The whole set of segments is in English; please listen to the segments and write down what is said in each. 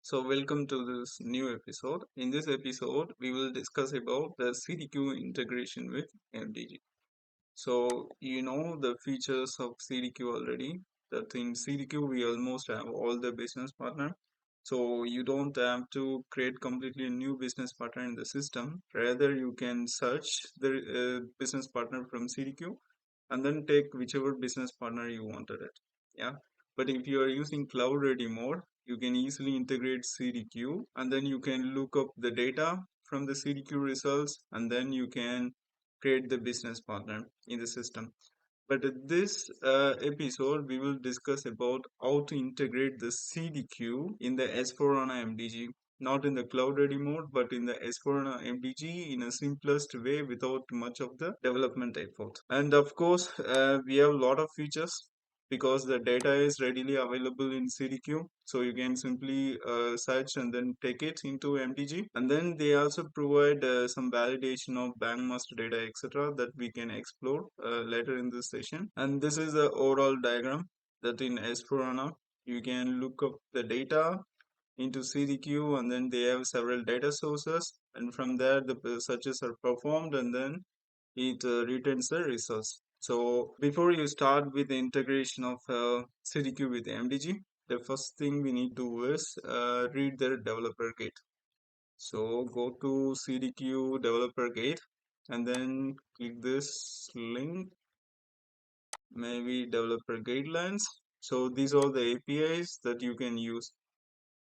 So welcome to this new episode. In this episode, we will discuss about the CDQ integration with MDG. So you know the features of CDQ already. That in CDQ we almost have all the business partner. So you don't have to create completely new business partner in the system. Rather, you can search the business partner from CDQ and then take whichever business partner you wanted it. Yeah. But if you are using cloud ready mode, you can easily integrate CDQ and then you can look up the data from the CDQ results and then you can create the business partner in the system. But in this episode, we will discuss about how to integrate the CDQ in the S4HANA MDG, not in the cloud ready mode, but in the S4HANA MDG in a simplest way without much of the development effort. And of course, we have a lot of features because the data is readily available in CDQ. So you can simply search and then take it into MDG. And then they also provide some validation of bank master data, etc. that we can explore later in this session. And this is the overall diagram that in S4HANA, you can look up the data into CDQ and then they have several data sources. And from there, the searches are performed and then it returns the results. So before you start with the integration of CDQ with MDG, the first thing we need to do is read the developer guide. So go to CDQ developer guide and then click this link, maybe developer guidelines. So these are the APIs that you can use.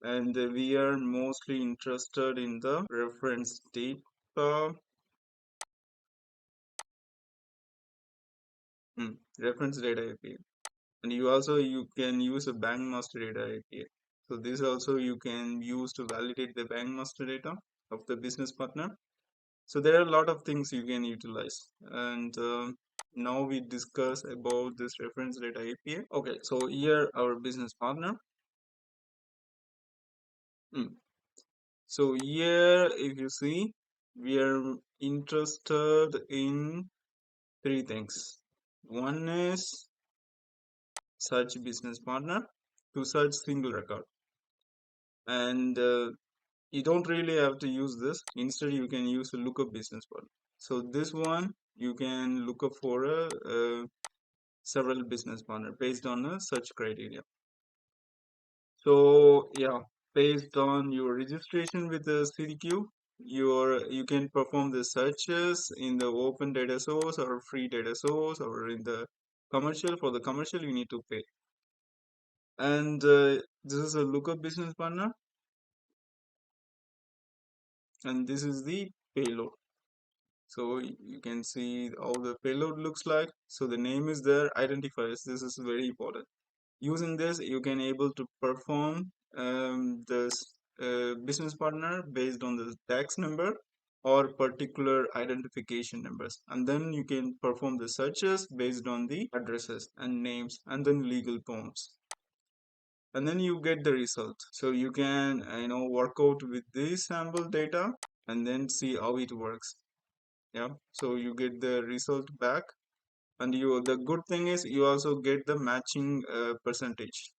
And we are mostly interested in the reference data. Reference data API. And you can use a bank master data API. So this also you can use to validate the bank master data of the business partner. So there are a lot of things you can utilize. And now we discuss about this reference data API. Okay, so here our business partner. So here if you see, we are interested in three things. One is search business partner to search single record. And you don't really have to use this. Instead, you can use a lookup business partner. So this one, you can look up for several business partner based on a search criteria. So yeah, based on your registration with the CDQ, you can perform the searches in the open data source or free data source or in the commercial. For the commercial, you need to pay. And this is a lookup business partner, and this is the payload. So you can see how the payload looks like. So the name is there, identifiers. This is very important. Using this, you can able to perform this business partner based on the tax number or particular identification numbers. And then you can perform the searches based on the addresses and names and then legal forms. And then you get the result. So you can work out with this sample data and then see how it works. Yeah, so you get the result back, and the good thing is you also get the matching percentage,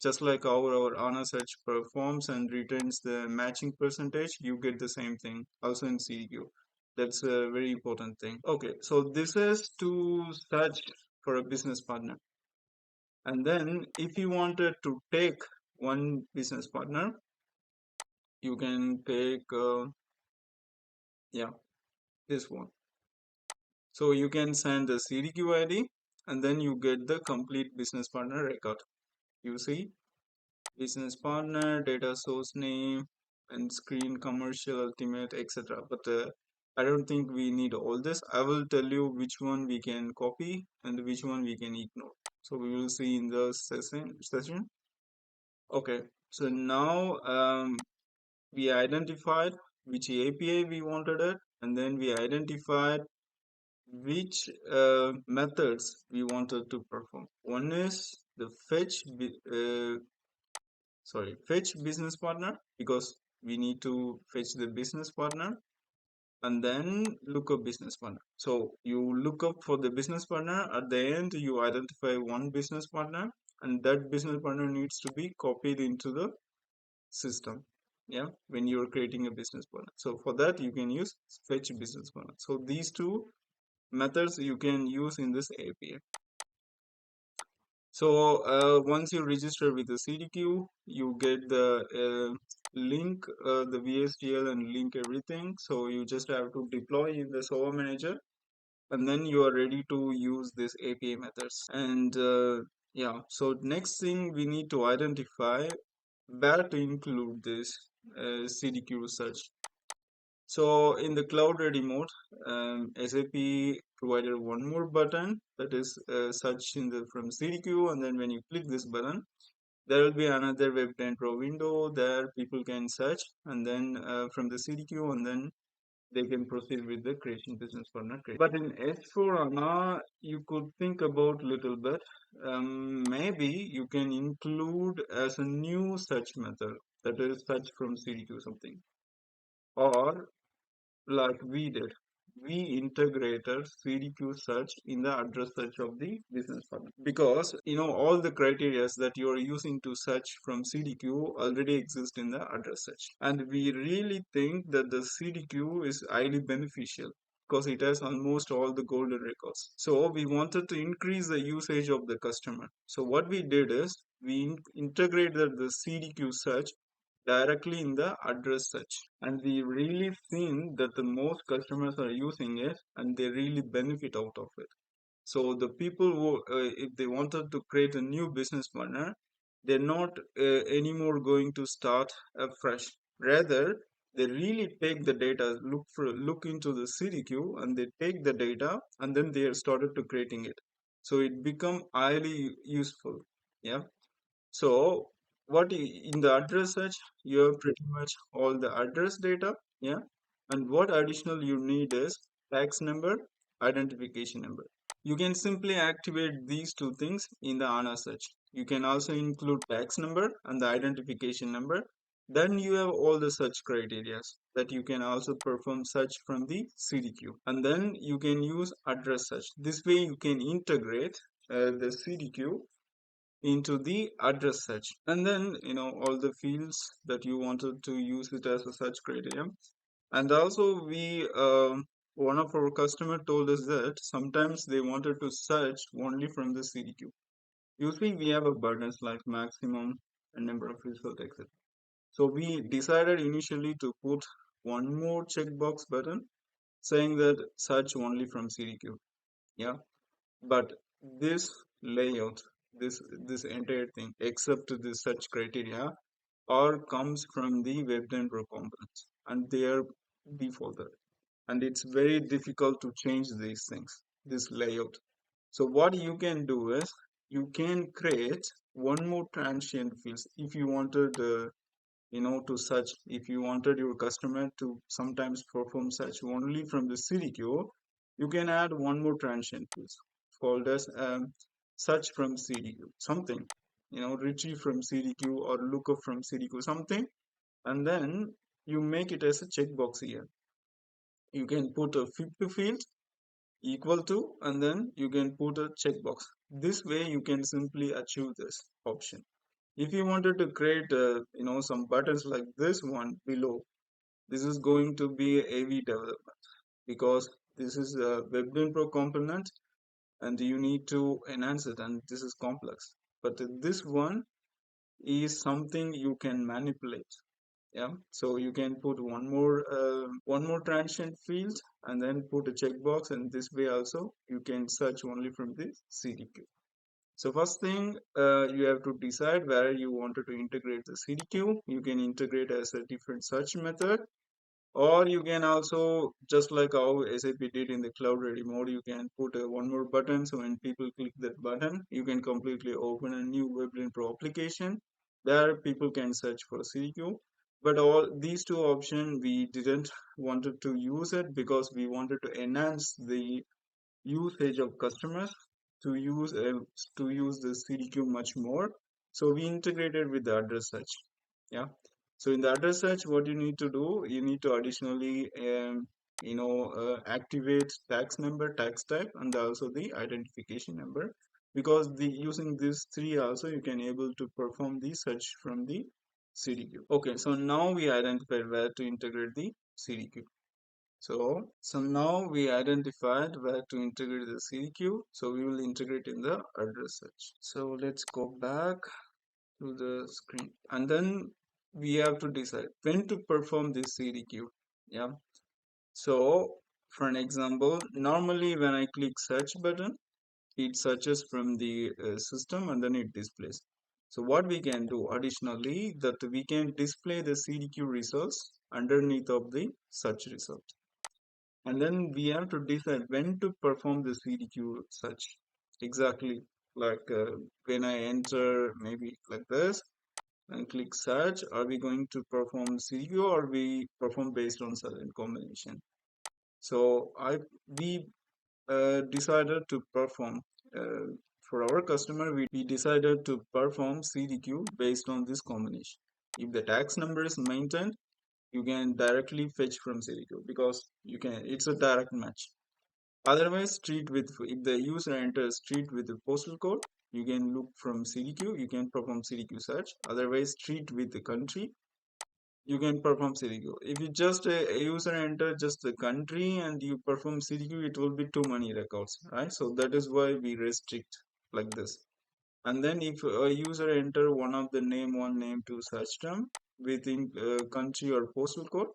just like our HANA search performs and returns the matching percentage. You get the same thing also in CDQ. That's a very important thing. Okay, so this is to search for a business partner. And then if you wanted to take one business partner, you can take yeah, this one. So you can send the CDQ ID and then you get the complete business partner record. You see business partner, data source name, and screen, commercial, ultimate, etc. But I don't think we need all this. I will tell you which one we can copy and which one we can ignore. So we will see in the session. Okay, so now we identified which API we wanted it, and then we identified which methods we wanted to perform. One is the fetch business partner, because we need to fetch the business partner, and then look up business partner. So you look up for the business partner. At the end, you identify one business partner, and that business partner needs to be copied into the system, yeah, when you're creating a business partner. So for that you can use fetch business partner. So these two methods you can use in this API. So once you register with the CDQ, you get the link, the VSTL and link everything. So you just have to deploy in the server manager, and then you are ready to use this API methods. And yeah, so next thing we need to identify where to include this CDQ search. So in the cloud ready mode, SAP provided one more button, that is search in the from CDQ, and then when you click this button, there will be another Web 10 Pro window there people can search, and then from the CDQ, and then they can proceed with the creation business partner creation. But in S4HANA, you could think about little bit. Maybe you can include as a new search method, that is search from CDQ something, or like we did. We integrated CDQ search in the address search of the business partner, because all the criteria that you are using to search from CDQ already exist in the address search, and we really think that the CDQ is highly beneficial because it has almost all the golden records. So we wanted to increase the usage of the customer. So what we did is we integrated the CDQ search directly in the address search, and we really seen that the most customers are using it and they really benefit out of it. So the people who if they wanted to create a new business partner, they're not anymore going to start afresh. Rather, they really take the data, look into the CDQ, and they take the data and then they have started to creating it. So it become highly useful. Yeah. So in the address search, you have pretty much all the address data, yeah. And what additional you need is tax number, identification number. You can simply activate these two things in the HANA search. You can also include tax number and the identification number. Then you have all the search criteria that you can also perform search from the CDQ. And then you can use address search. This way you can integrate the CDQ into the address search, and then all the fields that you wanted to use it as a search criteria. And also we one of our customer told us that sometimes they wanted to search only from the CDQ. Usually we have a buttons like maximum and number of result, etc. So we decided initially to put one more checkbox button saying that search only from CDQ. Yeah. But this layout, this entire thing, except the search criteria, all comes from the Web10 Pro components, and they are defaulted. And it's very difficult to change these things, this layout. So what you can do is you can create one more transient fields if you wanted to search. If you wanted your customer to sometimes perform search only from the CDQ, you can add one more transient field called as search from CDQ something, retrieve from CDQ or lookup from CDQ something, and then you make it as a checkbox here. You can put a fifth field equal to, and then you can put a checkbox. This way you can simply achieve this option. If you wanted to create some buttons like this one below, this is going to be AV development, because this is a WebGen Pro component and you need to enhance it, and this is complex. But this one is something you can manipulate. Yeah, so you can put one more transient field and then put a checkbox, and this way also you can search only from the CDQ. So first thing, you have to decide where you wanted to integrate the CDQ. You can integrate as a different search method, or you can also, just like how SAP did in the cloud ready mode, you can put one more button. So when people click that button, you can completely open a new WebLin Pro application. There people can search for CDQ. But all these two options, we didn't wanted to use it because we wanted to enhance the usage of customers to use the CDQ much more. So we integrated with the address search. Yeah. So in the address search, what you need to do, you need to additionally activate tax number, tax type, and also the identification number, because the using these three also you can able to perform the search from the CDQ. Okay, so now we identified where to integrate the CDQ. So now we identified where to integrate the CDQ. So we will integrate in the address search. So let's go back to the screen, and then we have to decide when to perform this CDQ. Yeah. So for an example, normally when I click search button, it searches from the system and then it displays. So what we can do additionally, that we can display the CDQ results underneath of the search result. And then we have to decide when to perform the CDQ search. Exactly like when I enter maybe like this and click search, are we going to perform CDQ or we perform based on certain combination? So we decided to perform for our customer, we decided to perform CDQ based on this combination. If the tax number is maintained, you can directly fetch from CDQ because it's a direct match. Otherwise, street with if the user enters street with the postal code, you can look from CDQ, you can perform CDQ search. Otherwise, street with the country, you can perform CDQ. If you just a user enter just the country and you perform CDQ, it will be too many records, right? So that is why we restrict like this. And then if a user enter one of the name one, name two search term within country or postal code,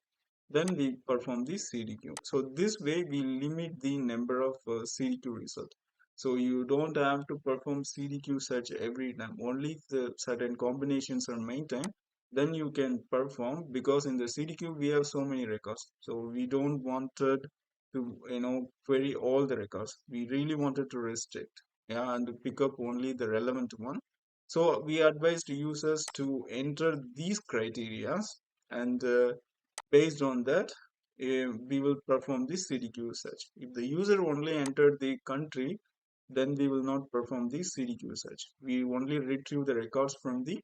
then we perform the CDQ. So this way we limit the number of CDQ result. So you don't have to perform CDQ search every time. Only if the certain combinations are maintained, then you can perform, because in the CDQ we have so many records. So we don't wanted to query all the records. We really wanted to restrict, yeah, and to pick up only the relevant one. So we advised users to enter these criterias, and based on that, we will perform this CDQ search. If the user only entered the country, then we will not perform the CDQ search. We only retrieve the records from the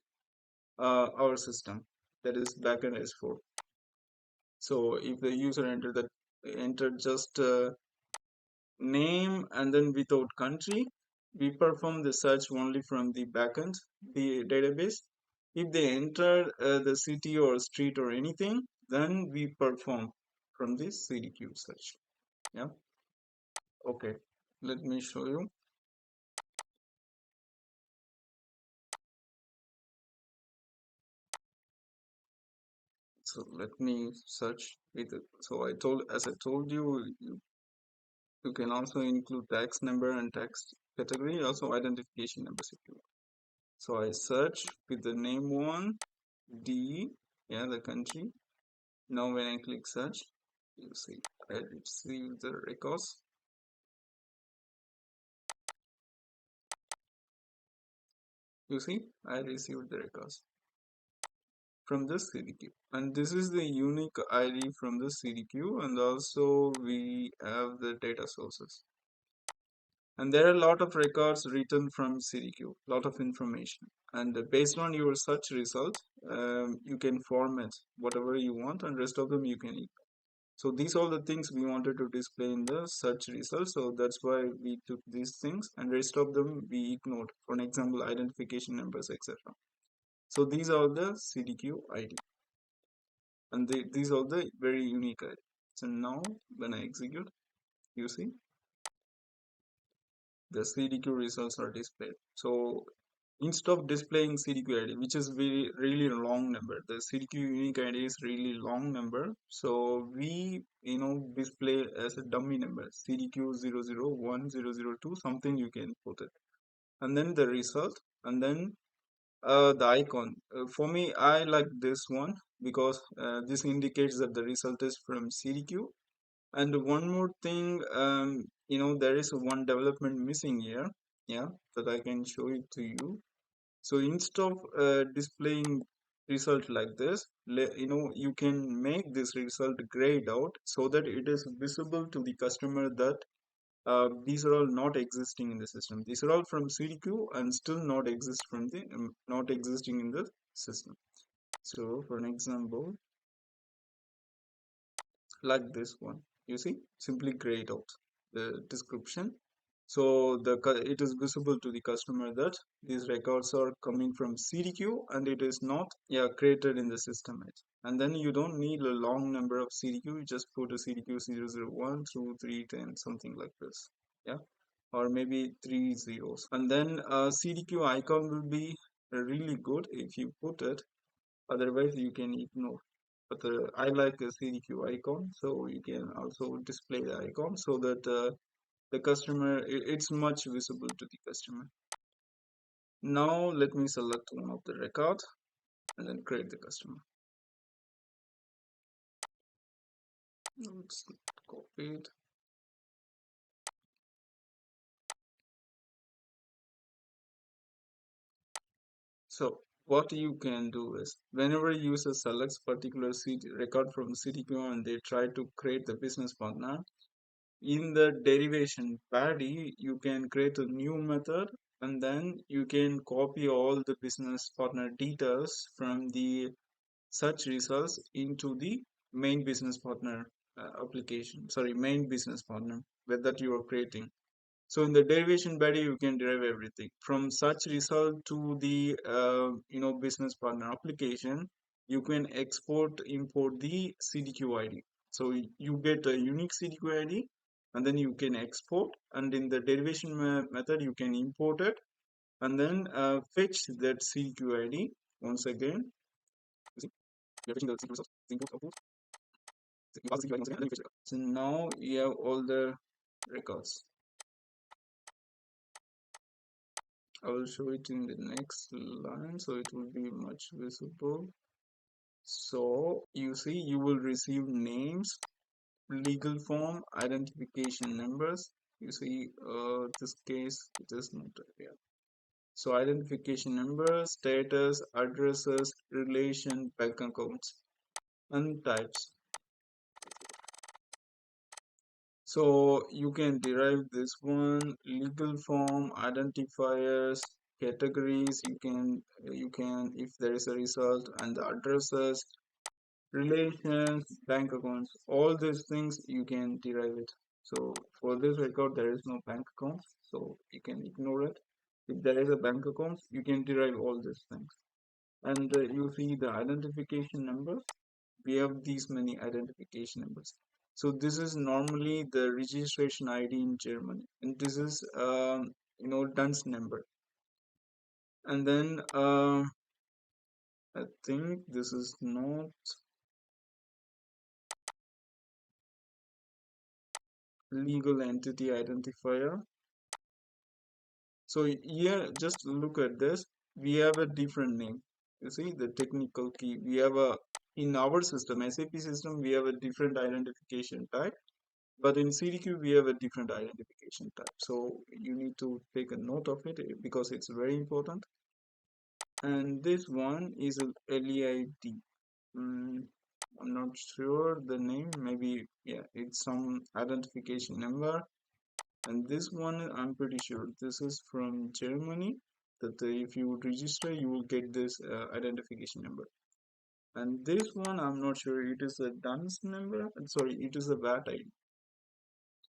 our system, that is backend S4. So if the user entered just name and then without country, we perform the search only from the backend, the database. If they enter the city or street or anything, then we perform from this CDQ search. Yeah. Okay. Let me show you. So let me search with it. So as I told you, you can also include tax number and tax category, also identification numbers if you want. So I search with the name one, D, yeah, the country. Now when I click search, you see I receive the records. You see I received the records from the CDQ, and this is the unique ID from the CDQ, and also we have the data sources. And there are a lot of records written from CDQ, lot of information. And based on your search result, you can format whatever you want, and rest of them you can ignore. So these are the things we wanted to display in the search result. So that's why we took these things, and rest of them we ignored. For an example, identification numbers, etc. So these are the CDQ ID, and these are the very unique ID. So now when I execute, you see the CDQ results are displayed. So instead of displaying CDQ ID, which is really long number, the CDQ unique ID is really long number. So we display as a dummy number, CDQ 001, 002, something you can put it, and then the result, and then the icon. For me, I like this one because this indicates that the result is from CDQ. And one more thing, there is one development missing here, yeah, that I can show it to you. So instead of displaying result like this, you can make this result grayed out so that it is visible to the customer that these are all not existing in the system. These are all from CDQ and still not existing in the system. So for an example, like this one, you see, simply grayed out the description. So it is visible to the customer that these records are coming from CDQ and it is not, yeah, created in the system yet. And then you don't need a long number of CDQ. You just put a CDQ 001 through 310, something like this. Yeah, or maybe three zeros. And then a CDQ icon will be really good if you put it. Otherwise, you can ignore. But I like a CDQ icon, so you can also display the icon so that the customer, it's much visible to the customer. Now let me select one of the records and then create the customer. Let's copy it. So what you can do is whenever user selects particular record from CDQ and they try to create the business partner, in the derivation body, you can create a new method and then you can copy all the business partner details from the such results into the main business partner application, sorry, main business partner that you are creating. So in the derivation body, you can derive everything from such result to the business partner application. You can export import the CDQ ID. So you get a unique CDQ ID, and then you can export. And in the derivation method, you can import it, and then fetch that CDQ ID once again. We are fetching the CDQ results. Input output. You pass the CDQ ID once again, and then you fetch it. So now you have all the records. I will show it in the next line so it will be much visible. So you see, you will receive names, legal form, identification numbers. You see, this case it is not here. So identification number, status, addresses, relation, bank accounts, and types. So you can derive this one, legal form, identifiers, categories. You can if there is a result, and the addresses, relations, bank accounts, all these things you can derive it. So for this record there is no bank account, so you can ignore it. If there is a bank account, you can derive all these things. And you see the identification numbers. We have these many identification numbers. So this is normally the registration ID in Germany, and this is DUNS number. And then I think this is not legal entity identifier. So here, just look at this. We have a different name. You see the technical key. We have a in our system, SAP system, we have a different identification type. But in CDQ, we have a different identification type. So you need to take a note of it because it's very important. And this one is a LEID. I'm not sure the name. Maybe, yeah, it's some identification number. And this one, I'm pretty sure this is from Germany. That if you would register, you will get this identification number. And this one, I'm not sure. It is a DUNS number. Sorry, it is a VAT ID.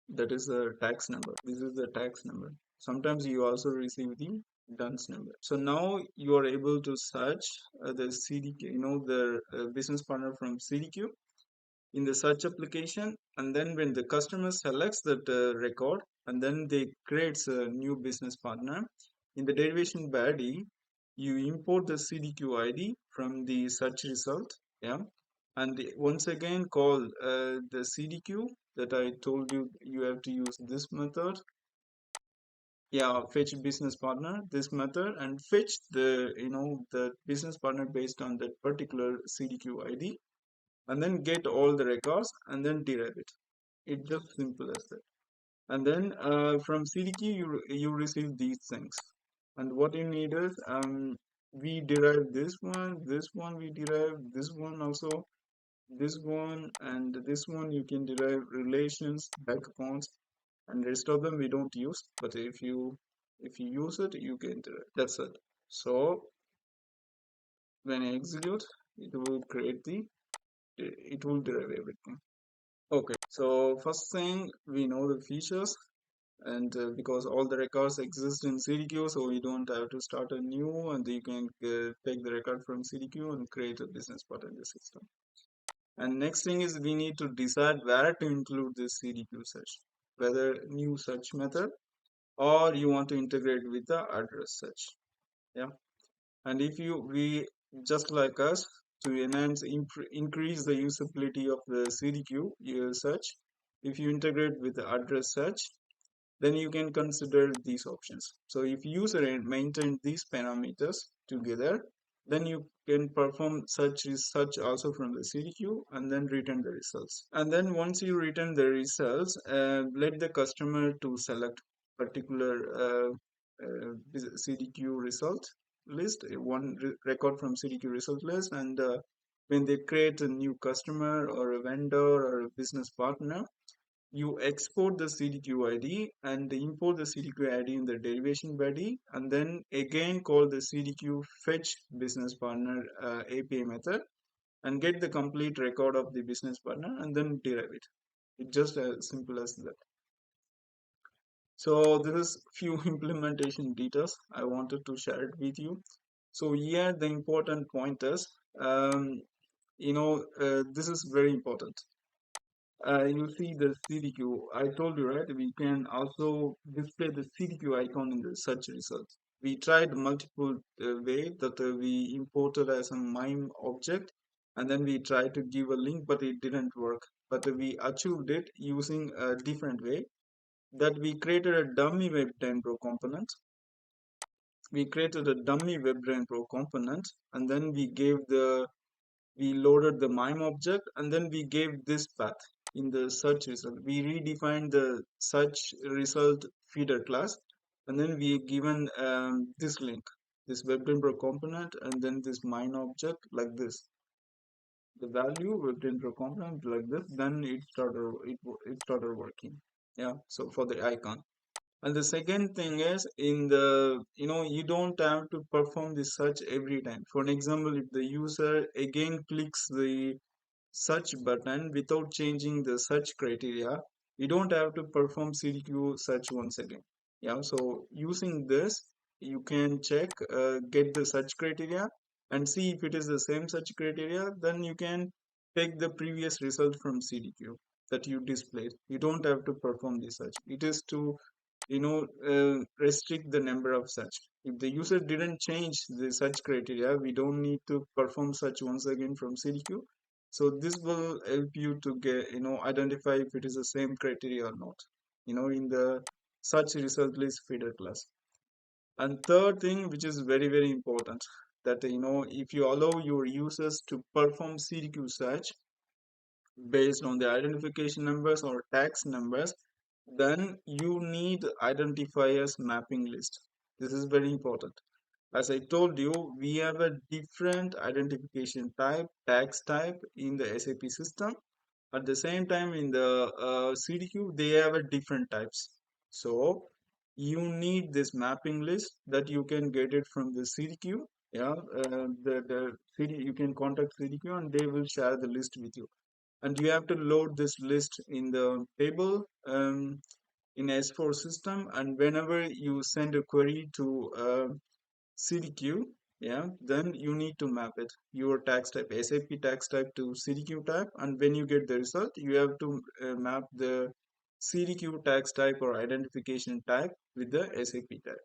That is the tax number. This is the tax number. Sometimes you also receive the DUNS number. So now you are able to search the CDQ, the business partner from CDQ in the search application, and then when the customer selects that record and then they creates a new business partner in the derivation body, you import the CDQ ID from the search result, yeah, and once again call the CDQ that I told you. You have to use this method, yeah, fetch business partner, this method, and fetch the business partner based on that particular CDQ ID, and then get all the records and then derive it. It's just simple as that. And then from CDQ you receive these things. And what you need is we derive this one we derive this one also, this one and this one. You can derive relations, bank accounts, and rest of them we don't use. But if you use it, you can derive. That's it. So when I execute, it will create it will derive everything. Okay, so first thing, we know the features. And because all the records exist in CDQ, so you don't have to start a new, and you can take the record from CDQ and create a business part in the system. And next thing is we need to decide where to include this CDQ search, whether new search method or you want to integrate with the address search. Yeah. And if we just like us to enhance increase the usability of the CDQ search, if you integrate with the address search, then you can consider these options. So if user maintain these parameters together, then you can perform such research also from the CDQ and then return the results. And then once you return the results, let the customer to select particular CDQ result list, one record from CDQ result list, and when they create a new customer or a vendor or a business partner, you export the CDQ ID and import the CDQ ID in the derivation body, and then again call the CDQ fetch business partner API method and get the complete record of the business partner and then derive it. It's just as simple as that. So this is few implementation details I wanted to share it with you. So here the important point is, this is very important. You see the CDQ. I told you, right? We can also display the CDQ icon in the search results. We tried multiple ways that we imported as a MIME object, and then we tried to give a link, but it didn't work. But we achieved it using a different way. That we created a dummy WebDrain Pro component. We created a dummy WebDrain Pro component, and then we loaded the MIME object, and then we gave this path in the search result. We redefined the search result feeder class, and then we given this link, this WebDriver component, and then this MIME object like this. The value WebDriver component like this, then it started working. Yeah, so for the icon. And the second thing is in the, you don't have to perform the search every time. For an example, if the user again clicks the search button without changing the search criteria, you don't have to perform CDQ search once again. Yeah, so using this, you can check, get the search criteria and see if it is the same search criteria, then you can take the previous result from CDQ that you displayed. You don't have to perform the search. It is to restrict the number of search. If the user didn't change the search criteria, we don't need to perform search once again from CDQ. So this will help you to get, identify if it is the same criteria or not, in the search result list feeder class. And third thing, which is very, very important, that, if you allow your users to perform CDQ search based on the identification numbers or tax numbers, then you need identifiers mapping list. This is very important. As I told you, we have a different identification type, tax type in the SAP system. At the same time, in the CDQ, they have a different types. So you need this mapping list that you can get it from the CDQ. Yeah, you can contact CDQ and they will share the list with you. And you have to load this list in the table in S4 system. And whenever you send a query to CDQ, yeah, then you need to map it, your tax type, SAP tax type to CDQ type. And when you get the result, you have to map the CDQ tax type or identification type with the SAP type.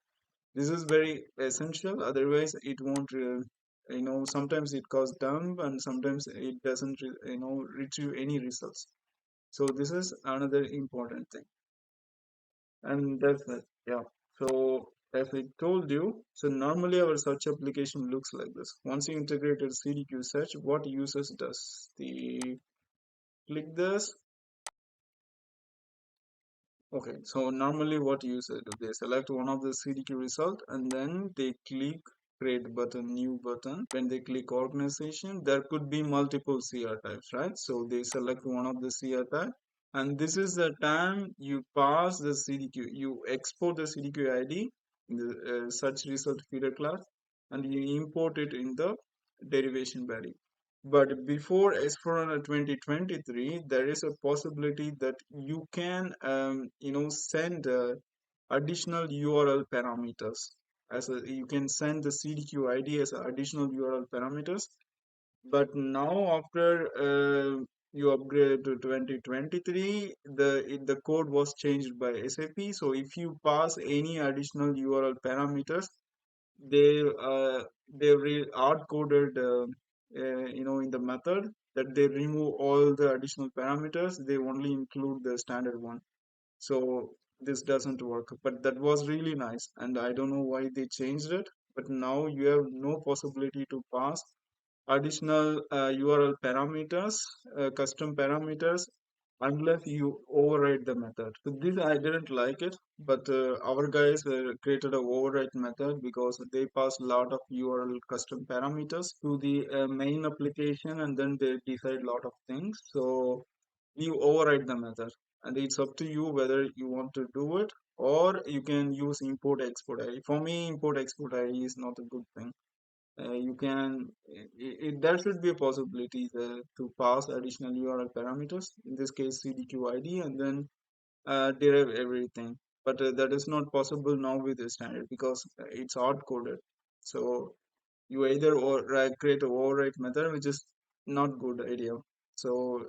This is very essential. Otherwise, it won't, sometimes it goes down and sometimes it doesn't, retrieve any results. So this is another important thing. And that's it. Yeah. So as I told you, so normally our search application looks like this. Once you integrated CDQ search, what users does? The click this. Okay, so normally what users do, they select one of the CDQ result and then they click create button, new button. When they click organization, there could be multiple CR types, right? So they select one of the CR type, and this is the time you pass the CDQ, you export the CDQ ID in the search result feeder class, and you import it in the derivation body. But before S4HANA 2023, there is a possibility that you can, send additional URL parameters. You can send the CDQ ID as additional URL parameters. But now, after you upgrade to 2023, the code was changed by SAP. So if you pass any additional URL parameters, they hard coded in the method that they remove all the additional parameters. They only include the standard one. So this doesn't work, but that was really nice, and I don't know why they changed it. But now you have no possibility to pass additional URL parameters, custom parameters, unless you override the method. So this I didn't like it, but our guys created a override method because they pass a lot of URL custom parameters to the main application, and then they decide a lot of things. So you override the method, and it's up to you whether you want to do it, or you can use import export ID. For me, import export ID is not a good thing. You can there should be a possibility to pass additional URL parameters, in this case CDQ ID, and then derive everything. But that is not possible now with the standard because it's hard coded. So you either create a override method, which is not good idea. So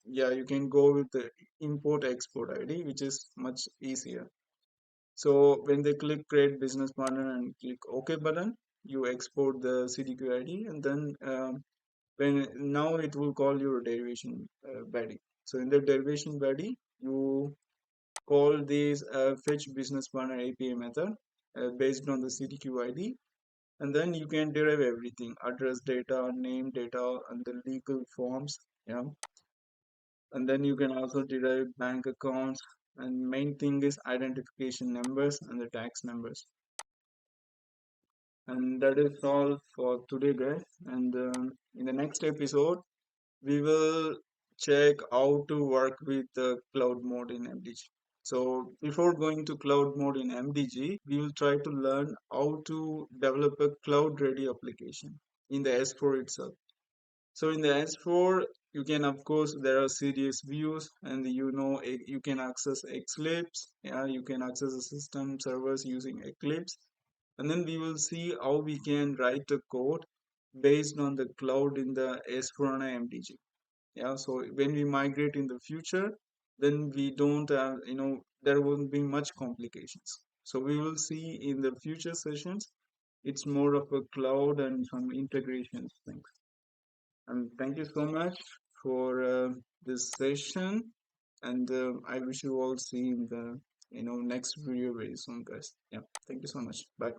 yeah, you can go with the import export ID, which is much easier. So when they click create business partner and click OK button, you export the CDQ ID, and then when now it will call your derivation body. So in the derivation body, you call this fetch business partner API method based on the CDQ ID, and then you can derive everything: address data, name data, and the legal forms. Yeah, and then you can also derive bank accounts, and main thing is identification numbers and the tax numbers. And that is all for today, guys. And in the next episode, we will check how to work with the cloud mode in MDG. So before going to cloud mode in MDG, we will try to learn how to develop a cloud ready application in the S4 itself. So in the S4, you can, of course, there are CDS views, and you can access Eclipse. Yeah, you can access the system servers using Eclipse, and then we will see how we can write a code based on the cloud in the S4HANA MDG. Yeah, so when we migrate in the future, then we don't have, there won't be much complications. So we will see in the future sessions, it's more of a cloud and some integrations things. And thank you so much for this session. And I wish you all see in the next video very soon, guys. Yeah, thank you so much. Bye.